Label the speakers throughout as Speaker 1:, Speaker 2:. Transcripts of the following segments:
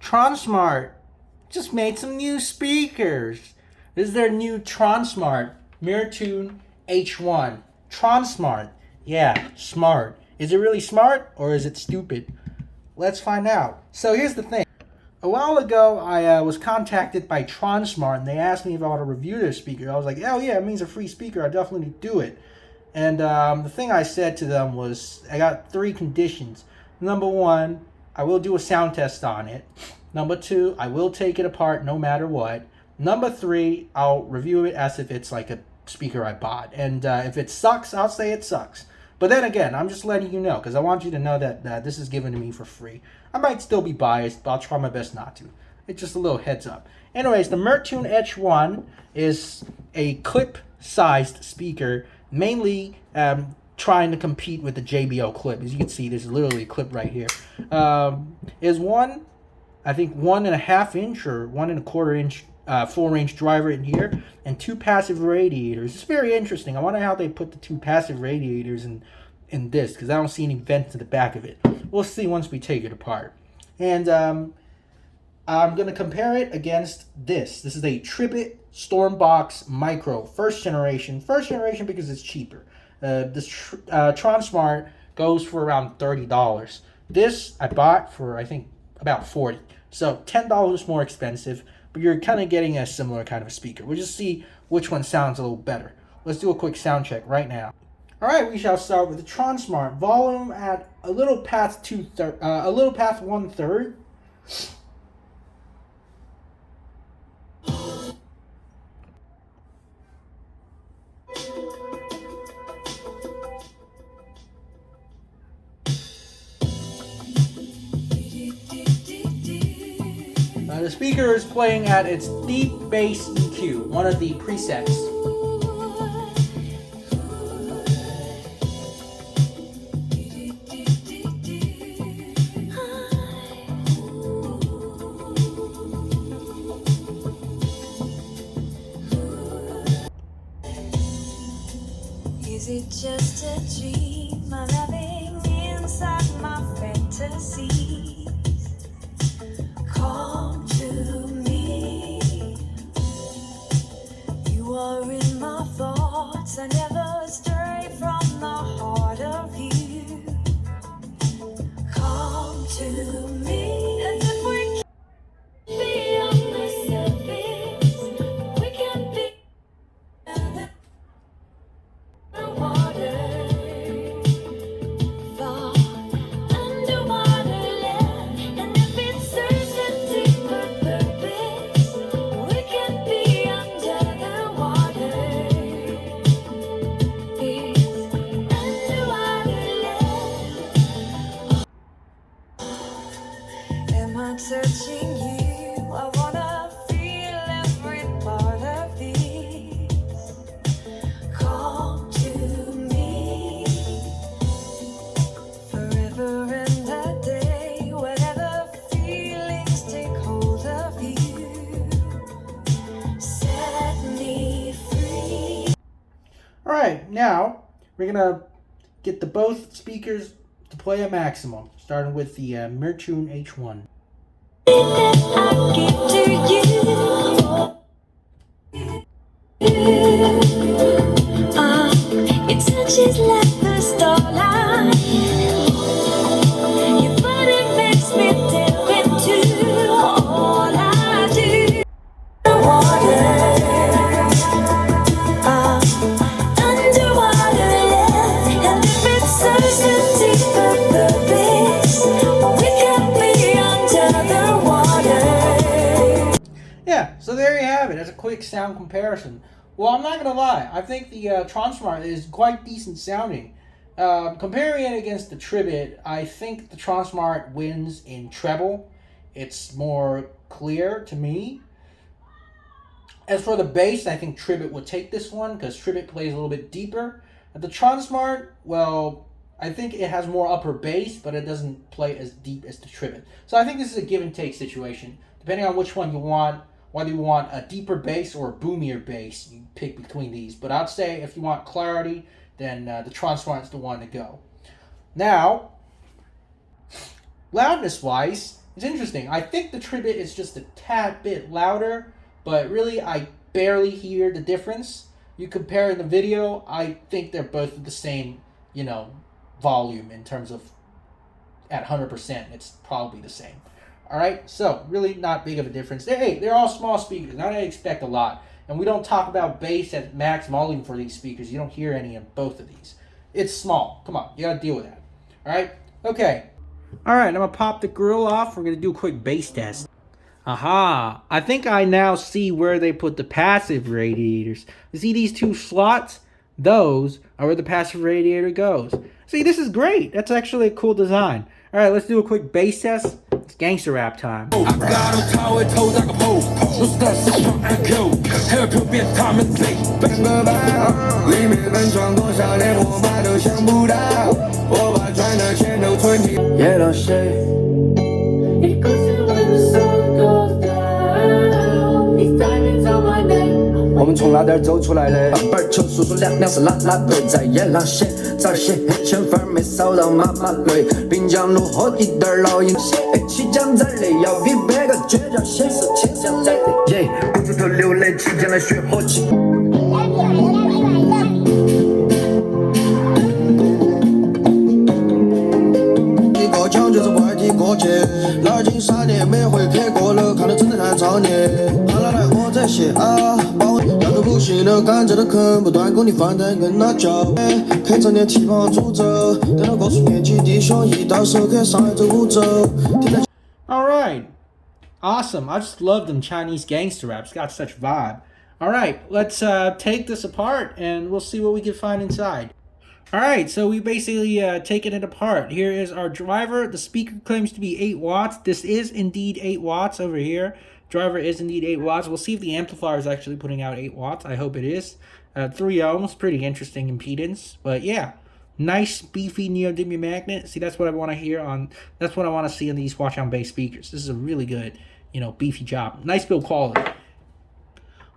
Speaker 1: Tronsmart just made some new speakers. This is their new Tronsmart Mirtune H1. Tronsmart. Yeah, smart. Is it really smart or is it stupid? Let's find out. So here's the thing. A while ago, I was contacted by Tronsmart and they asked me if I want to review their speaker. I was like, oh yeah, it means a free speaker. I definitely do it. And the thing I said to them was, I got 3 conditions. Number 1, I will do a sound test on it. Number 2, I will take it apart no matter what. Number 3, I'll review it as if it's like a speaker I bought. And if it sucks, I'll say it sucks. But then again, I'm just letting you know because I want you to know that this is given to me for free. I might still be biased, but I'll try my best not to. It's just a little heads up. Anyways, the Mirtune H1 is a clip-sized speaker, mainly trying to compete with the JBL clip. As you can see, there's literally a clip right here. Is one, I think 1.5 inch or 1.25 inch 4-range driver in here, and 2 passive radiators. It's very interesting. I wonder how they put the 2 passive radiators in this, because I don't see any vents to the back of it. We'll see once we take it apart. And I'm going to compare it against this. This is a Tribit Stombox Micro, first generation. First generation because it's cheaper. This Tronsmart goes for around $30. This I bought for, I think, about $40. So $10 more expensive, but you're kind of getting a similar kind of a speaker. We'll just see which one sounds a little better. Let's do a quick sound check right now. All right, we shall start with the Tronsmart. Volume at a little past 1/3. The speaker is playing at its deep bass EQ, one of the presets.
Speaker 2: Is it just a dream I'm having inside my fantasy? Come to me. You are in my thoughts. I never stray from the heart of you. Come to me. And if we can be on the surface, we can be under the water. Far underwater land. And if it serves a deeper purpose, we can be under the water. It's underwater land. Am I touching you? I wanna feel every part of this. Come to me. Forever and a day, whatever feelings take hold of you, set me free.
Speaker 1: All right, now we're gonna get the both speakers to play a maximum, starting with the Mirtune H1.
Speaker 2: I give to you. It touches like the starlight. Your body makes me dip into all I do. The water, underwater land. And if it serves a deeper purpose, we can be under the water.
Speaker 1: Yeah, so there you have it. That's a quick sound comparison. Well, I'm not gonna lie. I think the Tronsmart is quite decent sounding. Comparing it against the Tribit, I think the Tronsmart wins in treble. It's more clear to me. As for the bass, I think Tribit would take this one because Tribit plays a little bit deeper. At the Tronsmart, well, I think it has more upper bass, but it doesn't play as deep as the Tribit. So I think this is a give and take situation. Depending on which one you want, whether you want a deeper bass or a boomier bass, you pick between these. But I'd say if you want clarity, then the Tronsmart is the one to go. Now, loudness-wise, It's interesting. I think the Tribbit is just a tad bit louder, but really I barely hear the difference. You compare in the video, I think they're both the same, volume in terms of at 100%. It's probably the same. All right, so really not big of a difference. They're all small speakers. Not I expect a lot. And we don't talk about bass at max volume for these speakers. You don't hear any in both of these. It's small. Come on, you gotta deal with that. All right, okay. All right, I'm gonna pop the grill off. We're gonna do a quick bass test. Aha, I think I now see where they put the passive radiators. You see these two slots? Those are where the passive radiator goes. See, this is great. That's actually a cool design. All right, let's do a quick bass test. It's gangster rap time. Alright. Awesome. I just love them Chinese gangster raps. Got such vibe. Alright, let's take this apart and we'll see what we can find inside. Alright, so we basically taken it apart. Here is our driver. The speaker claims to be 8 watts. This is indeed 8 watts over here. Driver is indeed 8 watts. We'll see if the amplifier is actually putting out 8 watts. I hope it is. 3 ohms. Pretty interesting impedance. But yeah, nice beefy neodymium magnet. See, that's what I want to hear on. That's what I want to see on these Huaqiangbei speakers. This is a really good, beefy job. Nice build quality.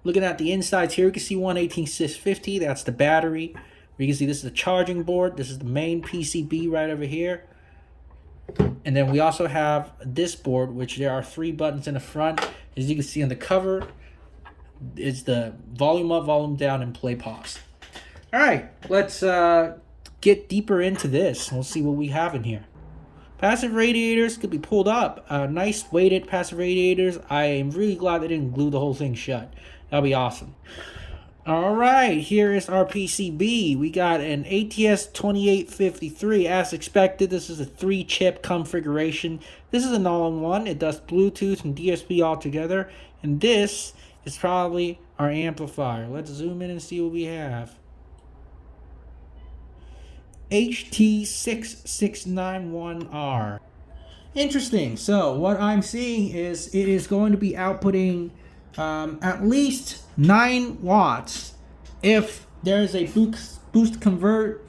Speaker 1: Looking at the insides here, you can see 118,650. That's the battery. You can see this is the charging board. This is the main PCB right over here. And then we also have this board, which there are 3 buttons in the front. As you can see on the cover, is the volume up, volume down, and play pause. All right, let's get deeper into this. We'll see what we have in here. Passive radiators could be pulled up. Nice weighted passive radiators. I am really glad they didn't glue the whole thing shut. That'll be awesome. All right, here is our PCB. We got an ATS2853. As expected, this is a 3-chip configuration. This is an all-in-one. It does Bluetooth and DSP all together. And this is probably our amplifier. Let's zoom in and see what we have. HT6691R. Interesting. So what I'm seeing is it is going to be outputting at least 9 watts if there's a boost converter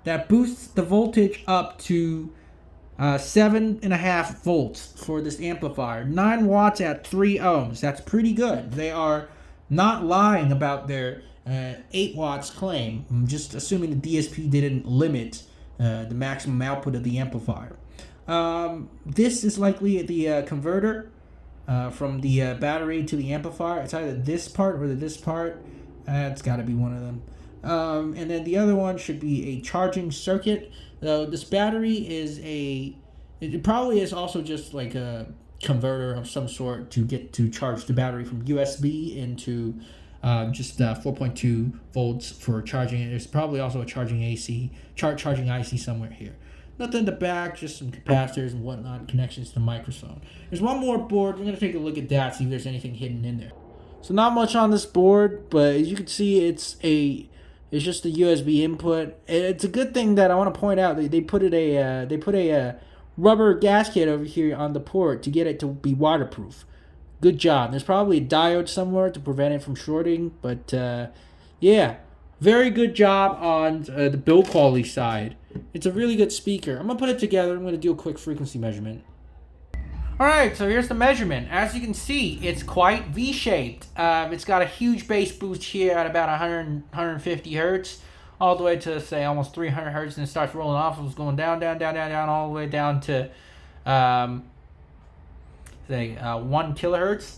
Speaker 1: that boosts the voltage up to 7.5 volts for this amplifier. 9 watts at 3 ohms. That's pretty good. They are not lying about their 8 watts claim. I'm just assuming the DSP didn't limit the maximum output of the amplifier. This is likely the converter from the battery to the amplifier. It's either this part or this part. It's got to be one of them. And then the other one should be a charging circuit. Though this battery is it probably is also just like a converter of some sort to get to charge the battery from USB into just 4.2 volts for charging it. There's probably also a charging charging IC somewhere here. Nothing in the back, just some capacitors and whatnot, connections to the microphone. There's one more board. We're going to take a look at that, see if there's anything hidden in there. So not much on this board, but as you can see, it's just a USB input. It's a good thing that I want to point out. They put a rubber gasket over here on the port to get it to be waterproof. Good job. There's probably a diode somewhere to prevent it from shorting, but yeah, very good job on the build quality side. It's a really good speaker. I'm going to put it together. I'm going to do a quick frequency measurement. Alright, so here's the measurement. As you can see, it's quite V-shaped. It's got a huge bass boost here at about 150 hertz, all the way to, say, almost 300 hertz, and it starts rolling off. It's going down, all the way down to say 1 kilohertz.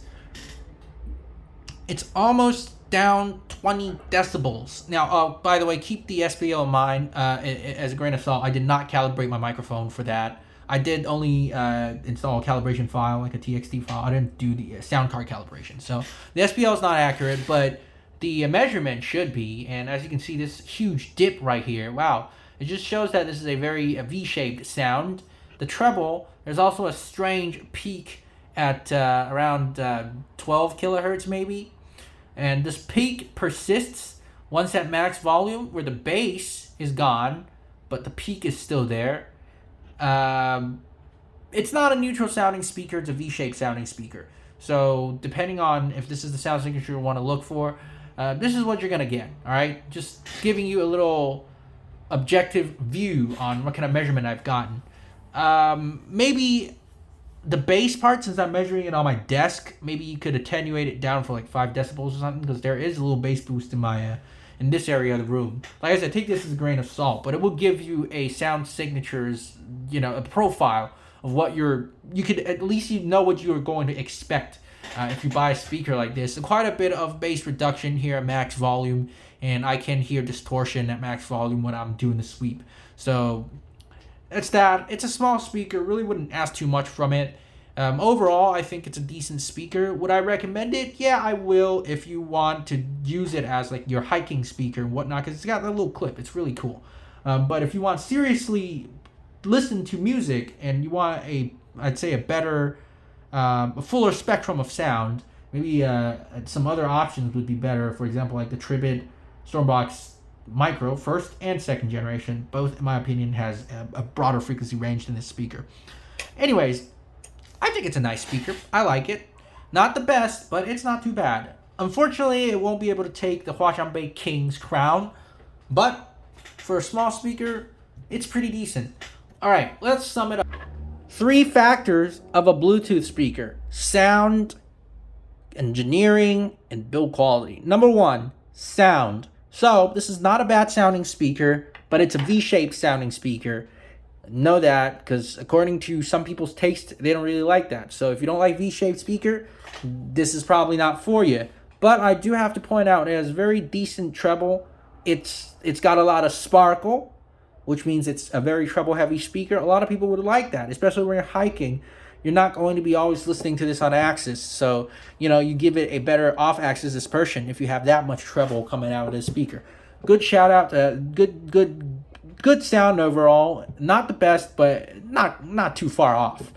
Speaker 1: It's almost down 20 decibels. Now, by the way, keep the SPO in mind as a grain of salt. I did not calibrate my microphone for that. I did only install a calibration file, like a TXT file. I didn't do the sound card calibration. So the SPL is not accurate, but the measurement should be. And as you can see, this huge dip right here, wow. It just shows that this is a very V-shaped sound. The treble, there's also a strange peak at around 12 kilohertz maybe. And this peak persists once at max volume, where the bass is gone, but the peak is still there. It's not a neutral sounding speaker, it's a V-shaped sounding speaker. So depending on if this is the sound signature you want to look for, this is what you're going to get, all right? Just giving you a little objective view on what kind of measurement I've gotten. Maybe the bass part, since I'm measuring it on my desk, maybe you could attenuate it down for like 5 decibels or something, because there is a little bass boost in my in this area of the room. Like I said, take this as a grain of salt, but it will give you a sound signature's, a profile of what you could at least know what you are going to expect if you buy a speaker like this. So quite a bit of bass reduction here at max volume, and I can hear distortion at max volume when I'm doing the sweep. So it's that. It's a small speaker, really wouldn't ask too much from it. Overall, I think it's a decent speaker. Would I recommend it? Yeah, I will, if you want to use it as like your hiking speaker and whatnot, because it's got that little clip. It's really cool. But if you want seriously listen to music and you want I'd say a better, a fuller spectrum of sound, maybe some other options would be better. For example, like the Tribit Stombox Micro, first and second generation, both in my opinion has a broader frequency range than this speaker. Anyways, I think it's a nice speaker. I like it. Not the best, but it's not too bad. Unfortunately, it won't be able to take the Huaqiangbei King's crown, but for a small speaker, it's pretty decent. All right, let's sum it up. 3 factors of a Bluetooth speaker: sound, engineering, and build quality. Number 1, sound. So this is not a bad sounding speaker, but it's a V-shaped sounding speaker. Know that, because according to some people's taste, they don't really like that. So if you don't like V-shaped speaker, this is probably not for you. But I do have to point out, it has very decent treble. It's got a lot of sparkle, which means it's a very treble heavy speaker. A lot of people would like that, especially when you're hiking. You're not going to be always listening to this on axis, so you give it a better off-axis dispersion if you have that much treble coming out of this speaker. Good shout out, good sound overall. Not the best, but not too far off.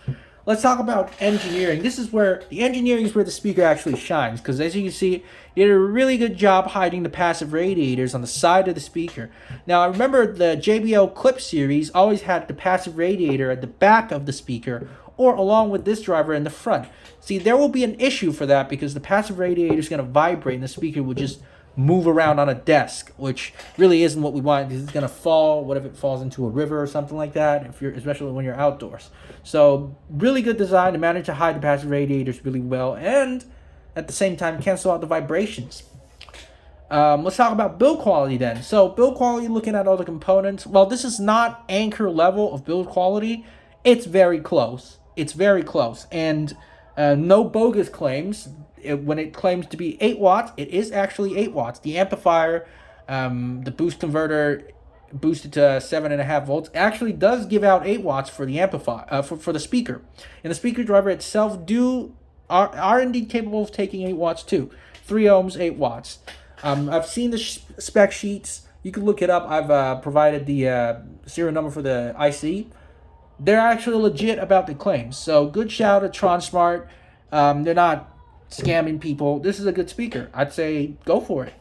Speaker 1: Let's talk about engineering. This is where the engineering is where the speaker actually shines, because as you can see, it did a really good job hiding the passive radiators on the side of the speaker. Now, I remember the JBL Clip series always had the passive radiator at the back of the speaker, or along with this driver in the front. See, there will be an issue for that, because the passive radiator is going to vibrate and the speaker will just move around on a desk, which really isn't what we want. It's going to fall. What if it falls into a river or something like that, especially when you're outdoors? So really good design to manage to hide the passive radiators really well, and at the same time cancel out the vibrations. Let's talk about build quality then. So build quality, looking at all the components, well, this is not Anker level of build quality. It's very close. It's very close, and no bogus claims. When it claims to be 8 watts, it is actually 8 watts. The amplifier, the boost converter boosted to 7.5 volts, actually does give out 8 watts for the amplifier, for the speaker. And the speaker driver itself are indeed capable of taking 8 watts too. 3 ohms, 8 watts. I've seen the spec sheets. You can look it up. I've provided the serial number for the IC. They're actually legit about the claims. So good shout out to Tronsmart. They're not scamming people. This is a good speaker. I'd say go for it.